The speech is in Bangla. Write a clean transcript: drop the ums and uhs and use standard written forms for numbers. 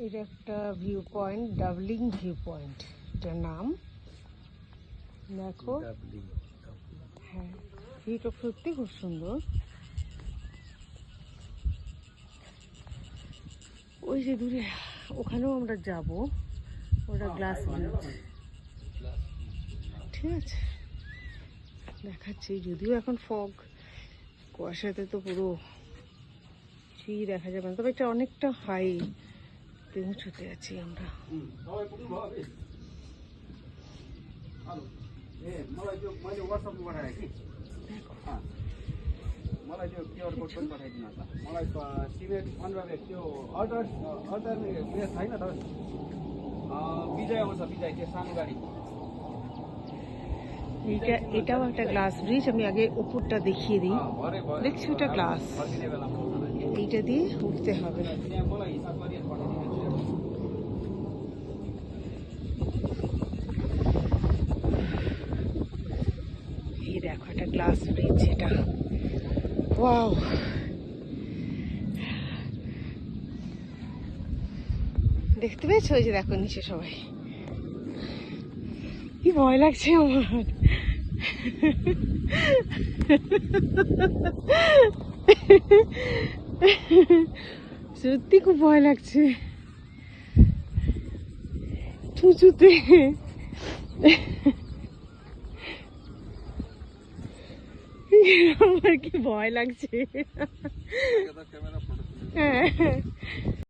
এটা একটা view point, doubling view point এটার নাম। দেখো, হ্যাঁ ভিউটা সত্যি খুব সুন্দর। ওই যে দূরে ওখানেও আমরা যাব, ওটা গ্লাস ব্রিজ। ঠিক আছে, দেখাচ্ছি। যদিও এখন ফগ, কুয়াশাতে তো পুরো কিছুই দেখা যাবে না, তবে এটা অনেকটা হাই, উঁচুতে আছি আমরা। मलाई त्यो क्युआर कोड पनि पठाइदिनु होला। मलाई सिमेन्ट 15 ब्याग त्यो अर्डर उयो छैन तर विजय आउँछ, विजय त्यो सानो गाडी। এটাও একটা গ্লাস ব্রিজ। আমি আগে উপরটা দেখিয়ে দিই। দেখছি ওটা গ্লাস, এইটা দিয়ে উঠতে হবে। मलाई हिसाब गरी पठाइदिनु। এই দেখো একটা গ্লাস ব্রিজ, এটা ওয়াও। দেখতে পেয়েছো? ওই যে দেখো নিচে সবাই। কি ভয় লাগছে আমার। সত্যি খুব ভয় লাগছে উঁচুতে। আমার কি ভয় লাগছে। হ্যাঁ